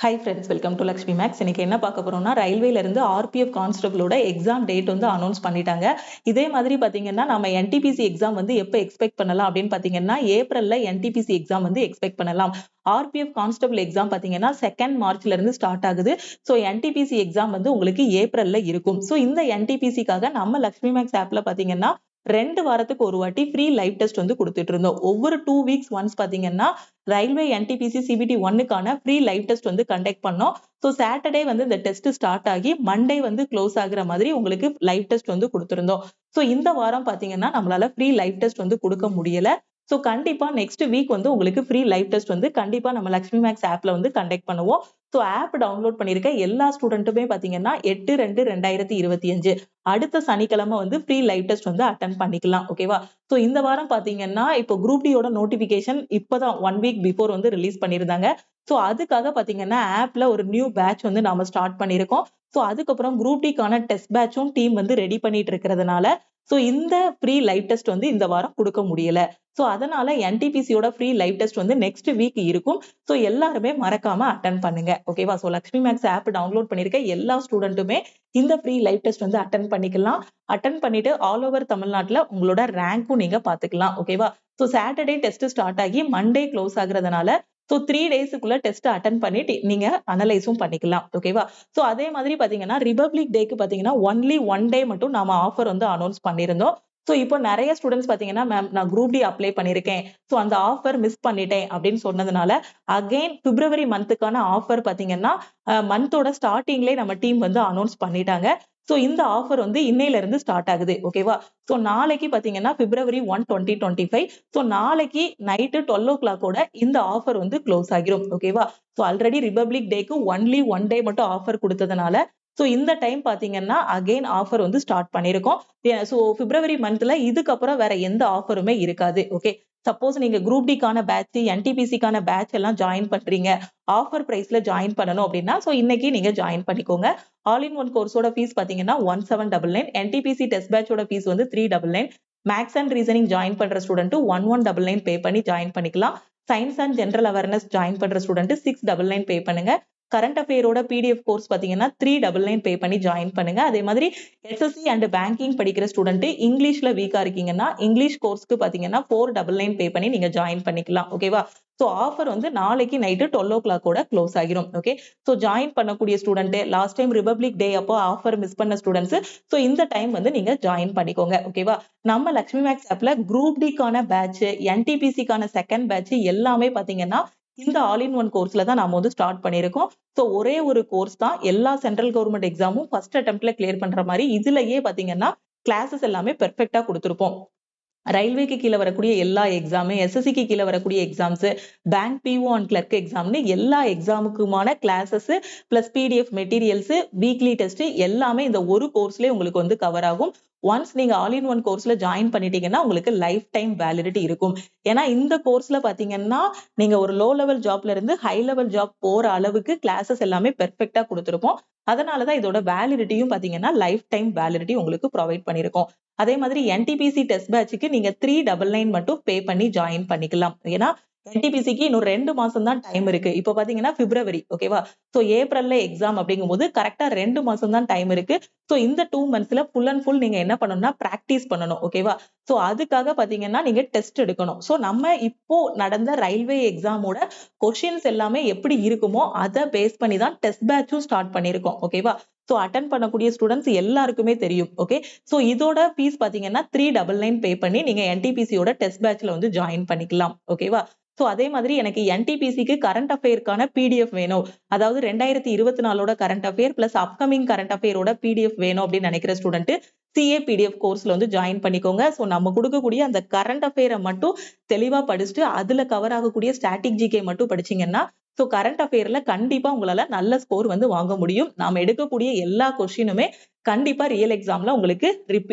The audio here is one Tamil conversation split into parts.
High friends, welcome to Lakshmi maths. இன்னைக்கு என்ன பார்க்க போறோம்னா, ரயில்வேல இருந்து ஆர்பிஎஃப் கான்ஸ்டபிளோட எக்ஸாம் டேட் வந்து அனௌன்ஸ் பண்ணிட்டாங்க. இதே மாதிரி பாத்தீங்கன்னா நம்ம என்டிபிசி எக்ஸாம் வந்து எப்ப எக்ஸ்பெக்ட் பண்ணலாம் அப்படின்னு பாத்தீங்கன்னா, ஏப்ரல்ல என்டிபிசி எக்ஸாம் வந்து எக்ஸ்பெக்ட் பண்ணலாம். ஆர்பிஎஃப் கான்ஸ்டபிள் எக்ஸாம் பாத்தீங்கன்னா 2nd மார்ச்ல இருந்து ஸ்டார்ட் ஆகுது. ஸோ என்டிபிசி எக்ஸாம் வந்து உங்களுக்கு ஏப்ரல்ல இருக்கும். ஸோ இந்த என்டிபிசிக்காக நம்ம லக்ஷ்மி மேக்ஸ் ஆப்ல பாத்தீங்கன்னா 2 வாரத்துக்கு ஒரு வாட்டி ஃப்ரீ லைவ் டெஸ்ட் வந்து கொடுத்துட்டு இருந்தோம். ஒவ்வொரு 2 வீக்ஸ் ஒன்ஸ் பாத்தீங்கன்னா ரயில்வே என்டிபிசி சிபிடி 1க்கான ஃப்ரீ லைவ் டெஸ்ட் வந்து கண்டக்ட் பண்ணோம். ஸோ சாட்டர்டே வந்து இந்த டெஸ்ட் ஸ்டார்ட் ஆகி மண்டே வந்து க்ளோஸ் ஆகுற மாதிரி உங்களுக்கு லைவ் டெஸ்ட் வந்து கொடுத்துருந்தோம். ஸோ இந்த வாரம் பாத்தீங்கன்னா நம்மளால ஃப்ரீ லைவ் டெஸ்ட் வந்து கொடுக்க முடியல. ஸோ கண்டிப்பா நெக்ஸ்ட் வீக் வந்து உங்களுக்கு ஃப்ரீ லைவ் டெஸ்ட் வந்து கண்டிப்பா நம்ம லக்ஷ்மி மேக்ஸ் ஆப்ல வந்து கண்டக்ட் பண்ணுவோம். ஸோ ஆப் டவுன்லோட் பண்ணிருக்க எல்லா ஸ்டூடெண்ட்டுமே பாத்தீங்கன்னா 8/2/2025 அடுத்த சனிக்கிழமை வந்து ஃப்ரீ லைவ் டெஸ்ட் வந்து அட்டன் பண்ணிக்கலாம். ஓகேவா? ஸோ இந்த வாரம் பாத்தீங்கன்னா இப்போ குரூப் டியோட நோட்டிபிகேஷன் இப்பதான் 1 வீக் பிஃபோர் வந்து ரிலீஸ் பண்ணியிருந்தாங்க. ஸோ அதுக்காக பாத்தீங்கன்னா ஆப்ல ஒரு நியூ பேட்ச் வந்து நாம ஸ்டார்ட் பண்ணிருக்கோம். ஸோ அதுக்கப்புறம் குரூப் டிக்கான டெஸ்ட் பேட்சும் டீம் வந்து ரெடி பண்ணிட்டு இருக்கிறதுனால ஸோ இந்த ஃப்ரீ லைவ் டெஸ்ட் வந்து இந்த வாரம் கொடுக்க முடியல. ஸோ அதனால என்டிபிசியோட ஃப்ரீ லைவ் டெஸ்ட் வந்து நெக்ஸ்ட் வீக் இருக்கும். ஸோ எல்லாருமே மறக்காம அட்டன் பண்ணுங்க. ஓகேவா? So Lakshmi maths app download பண்ணிருக்க எல்லா ஸ்டூடெண்ட்டுமே இந்த ஃப்ரீ லைவ் டெஸ்ட் வந்து அட்டன் பண்ணிக்கலாம். அட்டன் பண்ணிட்டு ஆல் ஓவர் தமிழ்நாட்டுல உங்களோட ரேங்க்கும் நீங்க பாத்துக்கலாம். ஓகேவா? ஸோ சாட்டர்டே டெஸ்ட் ஸ்டார்ட் ஆகி மண்டே க்ளோஸ் ஆகுறதுனால ஸோ 3 டேஸ்க்குள்ள டெஸ்ட் அட்டன் பண்ணிட்டு நீங்க அனலைஸும் பண்ணிக்கலாம். ஓகேவா? ஸோ அதே மாதிரி பாத்தீங்கன்னா ரிபப்ளிக் டேக்கு பாத்தீங்கன்னா ஒன்லி 1 டே மட்டும் நாம ஆஃபர் வந்து அனௌன்ஸ் பண்ணியிருந்தோம். ஸோ இப்போ நிறைய ஸ்டூடெண்ட்ஸ் பாத்தீங்கன்னா மேம் நான் குரூப் டி அப்ளை பண்ணிருக்கேன், ஸோ அந்த ஆஃபர் மிஸ் பண்ணிட்டேன் அப்படின்னு சொன்னதுனால அகைன் பிப்ரவரி மந்த்துக்கான ஆஃபர் பாத்தீங்கன்னா மந்தோட ஸ்டார்டிங்லேயே நம்ம டீம் வந்து அனௌன்ஸ் பண்ணிட்டாங்க. ஸோ இந்த ஆஃபர் வந்து இன்னையில இருந்து ஸ்டார்ட் ஆகுது. ஓகேவா? ஸோ நாளைக்கு பாத்தீங்கன்னா பிப்ரவரி 1, 2025. ஸோ நாளைக்கு நைட்டு 12 o'clock இந்த ஆஃபர் வந்து க்ளோஸ் ஆகிரும். ஓகேவா? ஸோ ஆல்ரெடி ரிபப்ளிக் டேக்கு ஒன்லி 1 டே மட்டும் ஆஃபர் கொடுத்ததுனால ஸோ இந்த டைம் பாத்தீங்கன்னா அகைன் ஆஃபர் வந்து ஸ்டார்ட் பண்ணிருக்கோம். ஸோ பிப்ரவரி மந்த்ல இதுக்கப்புறம் வேற எந்த ஆஃபருமே இருக்காது. ஓகே? சப்போஸ் நீங்க குரூப் டிக்கான பேட்ச் என்டிபிசிக்கான பேட்ச் எல்லாம் ஜாயின் பண்றீங்க, ஆஃபர் பிரைஸ்ல ஜாயின் பண்ணணும் அப்படின்னா ஸோ இன்னைக்கு நீங்க ஜாயின் பண்ணிக்கோங்க. ஆல் இன் ஒன் கோர்ஸோட ஃபீஸ் பாத்தீங்கன்னா 1799. என்டிபிசி டெஸ்ட் பேட்சோட ஃபீஸ் வந்து 399. மேக்ஸ் அண்ட் ரீசனிங் ஜாயின் பண்ற ஸ்டூடெண்ட் 1199 பே பண்ணி ஜாயின் பண்ணிக்கலாம். Science and general awareness join பண்ற ஸ்டூடெண்ட் 699 பே பண்ணுங்க. கரண்ட் அஃபேரோட பிடிஎஃப் கோர்ஸ் பாத்தீங்கன்னா 399 பே பண்ணி ஜாயின் பண்ணுங்க. அதே மாதிரி எஸ்எஸ்சி அண்ட் பேங்கிங் படிக்கிற ஸ்டூடெண்ட் இங்கிலீஷ்ல வீக்கா இருக்கீங்கன்னா இங்கிலீஷ் கோர்ஸ்க்கு பாத்தீங்கன்னா 499 பே பண்ணி நீங்க ஜாயின் பண்ணிக்கலாம். ஓகேவா? ஸோ ஆஃபர் வந்து நாளைக்கு நைட்டு 12 o'clock க்ளோஸ் ஆகிரும். ஓகே? ஸோ ஜாயின் பண்ணக்கூடிய ஸ்டூடெண்ட் லாஸ்ட் டைம் ரிபப்ளிக் டே அப்போ ஆஃபர் மிஸ் பண்ண ஸ்டூடெண்ட்ஸ் ஸோ இந்த டைம் வந்து நீங்க ஜாயின் பண்ணிக்கோங்க. ஓகேவா? நம்ம லக்ஷ்மி மேக்ஸ் ஆப்ல குரூப் டிக்கான பேட்ச் என்டிபிசிக்கான செகண்ட் பேட்ச் எல்லாமே பாத்தீங்கன்னா இந்த ஆல் இன் ஒன் கோர்ஸ்ல தான் நாம வந்து ஸ்டார்ட் பண்ணிருக்கோம். ஸோ ஒரே ஒரு கோர்ஸ் தான் எல்லா சென்ட்ரல் கவர்மெண்ட் எக்ஸாமும் ஃபர்ஸ்ட் அட்டெம்ப்ட்ல கிளியர் பண்ற மாதிரி இதுலயே பாத்தீங்கன்னா கிளாஸஸ் எல்லாமே பெர்ஃபெக்ட்டா கொடுத்துருப்போம். ரயில்வேக்கு கீழே வரக்கூடிய எல்லா எக்ஸாமு, எஸ்எஸ்சிக்கு கீழே வரக்கூடிய exams, bank PO and clerk எக்ஸாம்னு எல்லா எக்ஸாமுக்குமான classes plus PDF materials, weekly test எல்லாமே இந்த ஒரு கோர்ஸ்லயே உங்களுக்கு வந்து கவர் ஆகும். ஒன்ஸ் நீங்க ஆல் இன் ஒன் கோர்ஸ்ல ஜாயின் பண்ணிட்டீங்கன்னா உங்களுக்கு லைஃப் டைம் வேலிடிட்டி இருக்கும். ஏன்னா இந்த கோர்ஸ்ல பாத்தீங்கன்னா நீங்க ஒரு லோ லெவல் ஜாப்ல இருந்து ஹை லெவல் ஜாப் போற அளவுக்கு கிளாஸஸ் எல்லாமே பெர்ஃபெக்ட்டா கொடுத்துருப்போம். அதனாலதான் இதோட வேலிடிட்டியும் பாத்தீங்கன்னா லைஃப் டைம் வேலிடிட்டி உங்களுக்கு ப்ரொவைட் பண்ணிருக்கோம். அதே மாதிரி என்டிபிசி டெஸ்ட் பேட்சுக்கு நீங்க 399 மட்டும் பே பண்ணி ஜாயின் பண்ணிக்கலாம். ஏன்னா என்டிபிசிக்கு இன்னும் 2 மாசம் தான் டைம் இருக்கு. இப்போ பாத்தீங்கன்னா பிப்ரவரி. ஓகேவா? ஸோ ஏப்ரல்ல எக்ஸாம் அப்படிங்கும்போது கரெக்டா 2 மாசம் தான் டைம் இருக்கு. ஸோ இந்த 2 மந்த்ஸ்ல ஃபுல் அண்ட் ஃபுல் நீங்க என்ன பண்ணணும்னா பிராக்டிஸ் பண்ணணும். ஓகேவா? ஸோ அதுக்காக பாத்தீங்கன்னா நீங்க டெஸ்ட் எடுக்கணும். ஸோ நம்ம இப்போ நடந்த ரயில்வே எக்ஸாமோட கொஸ்டின்ஸ் எல்லாமே எப்படி இருக்குமோ அதை பேஸ் பண்ணி தான் டெஸ்ட் பேட்சும் ஸ்டார்ட் பண்ணிருக்கோம். ஓகேவா? ஸோ அட்டன் பண்ணக்கூடிய ஸ்டூடெண்ட்ஸ் எல்லாருக்குமே தெரியும். ஓகே? ஸோ இதோட ஃபீஸ் பாத்தீங்கன்னா 399 பே பண்ணி நீங்க என்டிபிசியோட டெஸ்ட் பேட்ச்ல வந்து ஜாயின் பண்ணிக்கலாம். ஓகேவா? ஸோ அதே மாதிரி எனக்கு என்டிபிசிக்கு கரண்ட் அஃபேருக்கான பிடிஎஃப் வேணும், அதாவது 2024 current affair plus upcoming current அஃபேரோட பிடிஎஃப் வேணும் அப்படின்னு நினைக்கிற ஸ்டூடெண்ட் சிஏ பிடிஎஃப் கோர்ஸ்ல வந்து ஜாயின் பண்ணிக்கோங்க. ஸோ நம்ம கொடுக்கக்கூடிய அந்த கரண்ட் அஃபேரை மட்டும் தெளிவா படிச்சுட்டு அதுல கவர் ஆகக்கூடிய ஸ்டாட்டிக் ஜிகே மட்டும் படிச்சீங்கன்னா ஸோ கரண்ட் அஃபேர்ல கண்டிப்பா உங்களால நல்ல ஸ்கோர் வந்து வாங்க முடியும். நாம எடுக்கக்கூடிய எல்லா கொஸ்டினுமே கண்டிப்பா ரியல் எக்ஸாம்ல உங்களுக்கு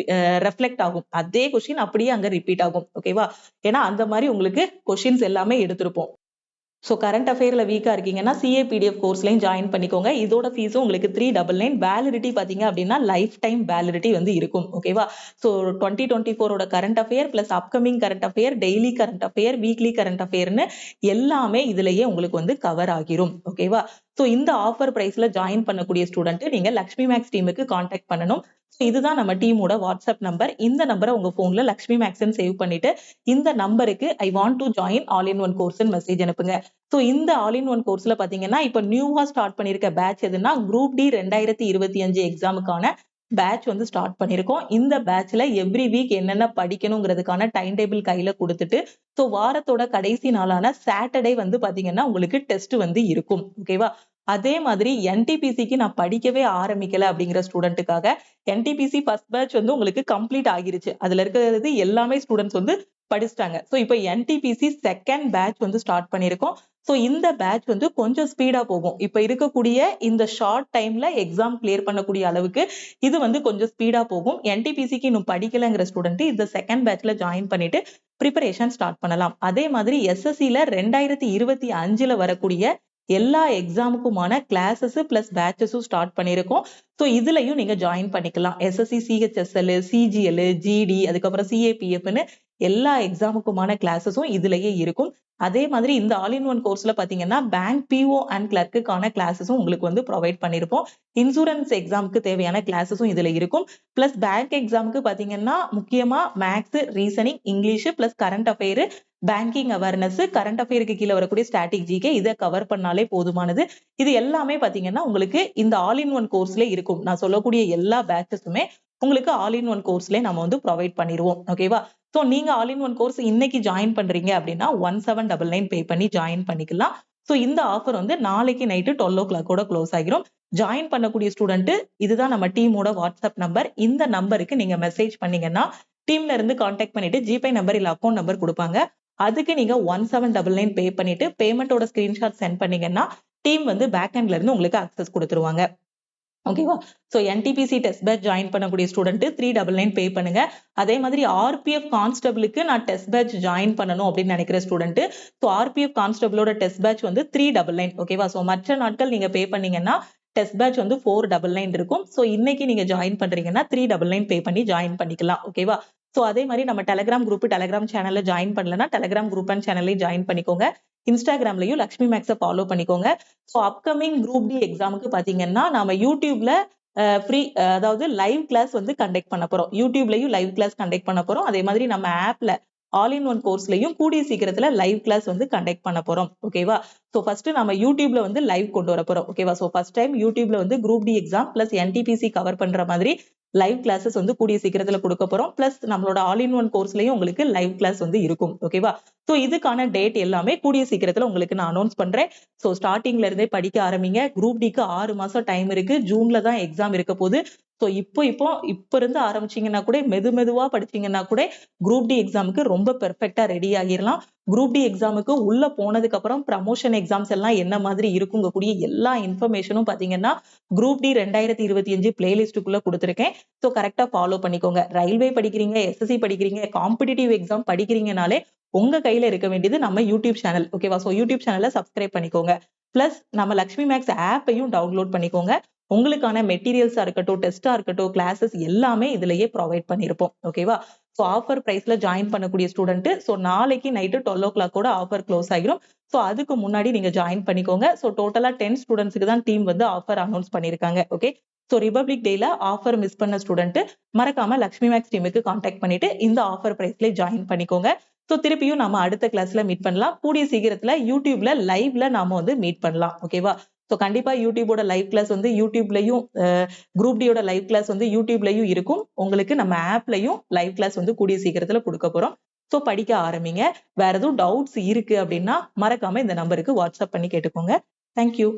ரெஃப்ளெக்ட் ஆகும். அதே கொஸ்டின் அப்படியே அங்க ரிப்பீட் ஆகும். ஓகேவா? ஏன்னா அந்த மாதிரி உங்களுக்கு கொஸ்டின்ஸ் எல்லாமே எடுத்திருப்போம். ஸோ கரண்ட் அஃபேர்ல வீக்கா இருக்கீங்கன்னா சிஏபிடிஎஃப் கோர்ஸ்லையும் ஜாயின் பண்ணிக்கோங்க. இதோட ஃபீஸும் உங்களுக்கு 399. வேலிடிட்டி பார்த்தீங்க அப்படின்னா லைஃப் டைம் வேலிடிட்டி வந்து இருக்கும். ஓகேவா? ஸோ 2024ஓட current affair plus upcoming current affair, daily current affair, weekly current அஃபேர்னு எல்லாமே இதுலயே உங்களுக்கு வந்து கவர் ஆகிரும். ஓகேவா? ஸோ இந்த ஆஃபர் பிரைஸ்ல ஜாயின் பண்ணக்கூடிய ஸ்டூடெண்ட் நீங்க லக்ஷ்மி மேக்ஸ் டீமுக்கு கான்டாக்ட் பண்ணணும். இதுதான் நம்ம டீமோட வாட்ஸ்அப் நம்பர். இந்த நம்பரை உங்க போன்ல லக்ஷ்மி மேக்ஸ்ன்னு சேவ் பண்ணிட்டு இந்த நம்பருக்கு I want to join all in one course message அனுப்புங்க. ஸோ இந்த ஆல் இன் ஒன் கோர்ஸ்ல பாத்தீங்கன்னா இப்ப நியூவா ஸ்டார்ட் பண்ணிருக்க பேட்ச் எதுனா குரூப் டி 2025 எக்ஸாமுக்கான பேட்ச் வந்து ஸ்டார்ட் பண்ணிருக்கோம். இந்த பேட்ச்ல எவ்ரி வீக் என்னென்ன படிக்கணுங்கிறதுக்கான டைம் டேபிள் கையில கொடுத்துட்டு ஸோ வாரத்தோட கடைசி நாளான சாட்டர்டே வந்து பாத்தீங்கன்னா உங்களுக்கு டெஸ்ட் வந்து இருக்கும். ஓகேவா? அதே மாதிரி என்டிபிசிக்கு நான் படிக்கவே ஆரம்பிக்கல அப்படிங்கிற ஸ்டூடெண்ட்டுக்காக என்டிபிசி ஃபர்ஸ்ட் பேட்ச் வந்து உங்களுக்கு கம்ப்ளீட் ஆகிருச்சு. அதுல இருக்கிறது எல்லாமே ஸ்டூடெண்ட்ஸ் வந்து படிச்சிட்டாங்க. ஸோ இப்போ என்டிபிசி செகண்ட் பேட்ச் வந்து ஸ்டார்ட் பண்ணியிருக்கோம். ஸோ இந்த பேட்ச் வந்து கொஞ்சம் ஸ்பீடா போகும். இப்போ இருக்கக்கூடிய இந்த ஷார்ட் டைம்ல எக்ஸாம் கிளியர் பண்ணக்கூடிய அளவுக்கு இது வந்து கொஞ்சம் ஸ்பீடா போகும். என்டிபிசிக்கு இன்னும் படிக்கலைங்கிற ஸ்டூடெண்ட் இந்த செகண்ட் பேட்ச்ல ஜாயின் பண்ணிட்டு ப்ரிப்பரேஷன் ஸ்டார்ட் பண்ணலாம். அதே மாதிரி எஸ்எஸ்சில 2025ல வரக்கூடிய எல்லா எக்ஸாமுக்குமான கிளாஸஸ் பிளஸ் பேட்சஸும் ஸ்டார்ட் பண்ணியிருக்கோம். ஸோ இதுலயும் நீங்க ஜாயின் பண்ணிக்கலாம். எஸ்எஸ்சி, சிஹெச்எஸ்எல், சிஜிஎல், ஜிடி, அதுக்கப்புறம் சிஏபிஎஃப்னு எல்லா எக்ஸாமுக்குமான கிளாஸஸும் இதுலயே இருக்கும். அதே மாதிரி இந்த ஆல் இன் ஒன் கோர்ஸ்ல பாத்தீங்கன்னா பேங்க் பிஓ அண்ட் கிளர்க்குக்கான கிளாஸஸும் உங்களுக்கு வந்து ப்ரொவைட் பண்ணிருப்போம். இன்சூரன்ஸ் எக்ஸாமுக்கு தேவையான கிளாஸஸும் இதுல இருக்கும். பிளஸ் பேங்க் எக்ஸாமுக்கு பாத்தீங்கன்னா முக்கியமா maths, reasoning, English plus current affair, banking awareness, current அஃபேருக்கு கீழே வரக்கூடிய ஸ்டாட்டிக் ஜிகே இதை கவர் பண்ணாலே போதுமானது. இது எல்லாமே பாத்தீங்கன்னா உங்களுக்கு இந்த ஆல் இன் ஒன் கோர்ஸ்ல இருக்கும். நான் சொல்லக்கூடிய எல்லா பேட்சஸுமே உங்களுக்கு ஆல் இன் ஒன் கோர்ஸ்ல நம்ம வந்து ப்ரொவைட் பண்ணிடுவோம். ஓகேவா? ஸோ நீங்க ஆல் இன் ஒன் கோர்ஸ் இன்னைக்கு ஜாயின் பண்றீங்க அப்படின்னா 1799 பே பண்ணி ஜாயின் பண்ணிக்கலாம். ஸோ இந்த ஆஃபர் வந்து நாளைக்கு நைட்டு 12 o'clock க்ளோஸ் ஆகிரும். ஜாயின் பண்ணக்கூடிய ஸ்டூடெண்ட் இதுதான் நம்ம டீமோட வாட்ஸ்அப் நம்பர். இந்த நம்பருக்கு நீங்க மெசேஜ் பண்ணீங்கன்னா டீம்ல இருந்து கான்டாக்ட் பண்ணிட்டு ஜிபே நம்பர் இல்ல அக்கௌண்ட் நம்பர் கொடுப்பாங்க. அதுக்கு நீங்க 1799 பே பண்ணிட்டு பேமெண்டோட ஸ்கிரீன்ஷாட் சென்ட் பண்ணீங்கன்னா டீம் வந்து பேக் எண்ட்ல இருந்து உங்களுக்கு அக்சஸ் கொடுத்துருவாங்க. ஓகேவா? So NTPC test batch join பண்ணக்கூடிய ஸ்டூடெண்ட் 399 பே பண்ணுங்க. அதே மாதிரி ஆர்பிஎஃப் கான்ஸ்டபிளுக்கு நான் டெஸ்ட் பேட்ச் ஜாயின் பண்ணணும் அப்படின்னு நினைக்கிற ஸ்டூடெண்ட் ஸோ ஆர்பிஎஃப் கான்ஸ்டபிளோட டெஸ்ட் பேட்ச் வந்து 399. ஓகேவா? ஸோ மற்ற நாட்கள் நீங்க பே பண்ணீங்கன்னா டெஸ்ட் பேட்ச் வந்து 499 இருக்கும். ஸோ இன்னைக்கு நீங்க ஜாயின் பண்றீங்கன்னா 399 பே பண்ணி ஜாயின் பண்ணிக்கலாம். ஓகேவா? ஸோ அதே மாதிரி நம்ம டெலிகிராம் குரூப், டெலிகிராம் சேனல்ல ஜாயின் பண்ணலன்னா டெலிகிராம் குரூப் அண்ட் சேனல்லையும் ஜாயின் பண்ணிக்கோங்க. இன்ஸ்டாகிராம்லயும் லக்ஷ்மி மேக்ஸை ஃபாலோ பண்ணிக்கோங்க. ஸோ அப்கமிங் குரூப் டி எக்ஸாமுக்கு பாத்தீங்கன்னா நம்ம யூடியூப்ல ஃப்ரீ அதாவது லைவ் கிளாஸ் வந்து கண்டக்ட் பண்ண போறோம். யூடியூப்லயும் லைவ் கிளாஸ் கண்டக்ட் பண்ண போறோம். அதே மாதிரி நம்ம ஆப்ல ஆல் இன் ஒன் கோர்ஸ்லயும் கூடிய சீக்கிரத்துல லைவ் கிளாஸ் வந்து கண்டக்ட் பண்ண போறோம். ஓகேவா? ஸோ ஃபர்ஸ்ட் நம்ம யூடியூப்ல வந்து லைவ் கொண்டு வர போறோம். ஓகேவா? ஸோ ஃபர்ஸ்ட் டைம் யூடியூப்ல வந்து group D exam plus NTPC cover பண்ற மாதிரி லைவ் கிளாஸஸ் வந்து கூடிய சீக்கிரத்துல கொடுக்க போறோம். பிளஸ் நம்மளோட ஆல் இன் ஒன் கோர்ஸ்லயும் உங்களுக்கு லைவ் கிளாஸ் வந்து இருக்கும். ஓகேவா? ஸோ இதுக்கான டேட் எல்லாமே கூடிய சீக்கிரத்துல உங்களுக்கு நான் அனௌன்ஸ் பண்றேன். ஸோ ஸ்டார்டிங்ல இருந்தே படிக்க ஆரம்பிங்க. குரூப் டிக்கு 6 மாசம் டைம் இருக்கு. ஜூன்ல தான் எக்ஸாம் இருக்க போகுது. ஸோ இப்போ இருந்து ஆரம்பிச்சீங்கன்னா கூட மெதுவா படிச்சீங்கன்னா கூட குரூப் டி எக்ஸாமுக்கு ரொம்ப பெர்ஃபெக்டா ரெடி ஆகிடலாம். குரூப் டி எக்ஸாமுக்கு உள்ள போனதுக்கு அப்புறம் ப்ரமோஷன் எக்ஸாம்ஸ் எல்லாம் என்ன மாதிரி இருக்குங்க கூடிய எல்லா இன்ஃபர்மேஷனும் பாத்தீங்கன்னா குரூப் டி 2025 பிளேலிஸ்டுக்குள்ள கொடுத்துருக்கேன். ஸோ கரெக்டா ஃபாலோ பண்ணிக்கோங்க. ரயில்வே படிக்கிறீங்க, எஸ்எஸ்சி படிக்கிறீங்க, காம்படிட்டிவ் எக்ஸாம் படிக்கிறீங்கனாலே உங்க கையில இருக்க வேண்டியது நம்ம யூடியூப் சேனல். ஓகேவா? ஸோ யூடியூப் சேனலை சப்ஸ்கிரைப் பண்ணிக்கோங்க. பிளஸ் நம்ம லக்ஷ்மி மேக்ஸ் ஆப்பையும் டவுன்லோட் பண்ணிக்கோங்க. உங்களுக்கான மெட்டீரியல்ஸா இருக்கட்டும், டெஸ்டா இருக்கட்டும், கிளாஸஸ் எல்லாமே இதுலயே ப்ரொவைட் பண்ணிருப்போம். ஓகேவா? ஸோ ஆஃபர் பிரைஸ்ல ஜாயின் பண்ணக்கூடிய ஸ்டூடெண்ட் ஸோ நாளைக்கு நைட்டு 12 o'clock ஆஃபர் க்ளோஸ் ஆகிரும். ஸோ அதுக்கு முன்னாடி நீங்க ஜாயின் பண்ணிக்கோங்க. ஸோ டோட்டலா 10 ஸ்டூடெண்ட்ஸ்க்கு தான் டீம் வந்து ஆஃபர் அனௌன்ஸ் பண்ணிருக்காங்க. ஓகே? ஸோ ரிபப்ளிக் டேல ஆஃபர் மிஸ் பண்ண ஸ்டூடெண்ட் மறக்காம லக்ஷ்மி மேக்ஸ் டீமுக்கு கான்டாக்ட் பண்ணிட்டு இந்த ஆஃபர் பிரைஸ்ல ஜாயின் பண்ணிக்கோங்க. ஸோ திருப்பியும் நம்ம அடுத்த கிளாஸ்ல மீட் பண்ணலாம். கூடிய சீக்கிரத்துல யூடியூப்ல லைவ்ல நாம வந்து மீட் பண்ணலாம். ஓகேவா? ஸோ கண்டிப்பா யூடியூபோட லைவ் கிளாஸ் வந்து யூடியூப்லயும் குரூப் டியோட லைவ் கிளாஸ் வந்து யூடியூப்லயும் இருக்கும். உங்களுக்கு நம்ம ஆப்லயும் லைவ் கிளாஸ் வந்து கூடிய சீக்கிரத்துல கொடுக்க போறோம். ஸோ படிக்க ஆரம்பிங்க. வேற எதுவும் டவுட்ஸ் இருக்கு அப்படின்னா மறக்காம இந்த நம்பருக்கு வாட்ஸ்அப் பண்ணி கேட்டுக்கோங்க. தேங்க்யூ.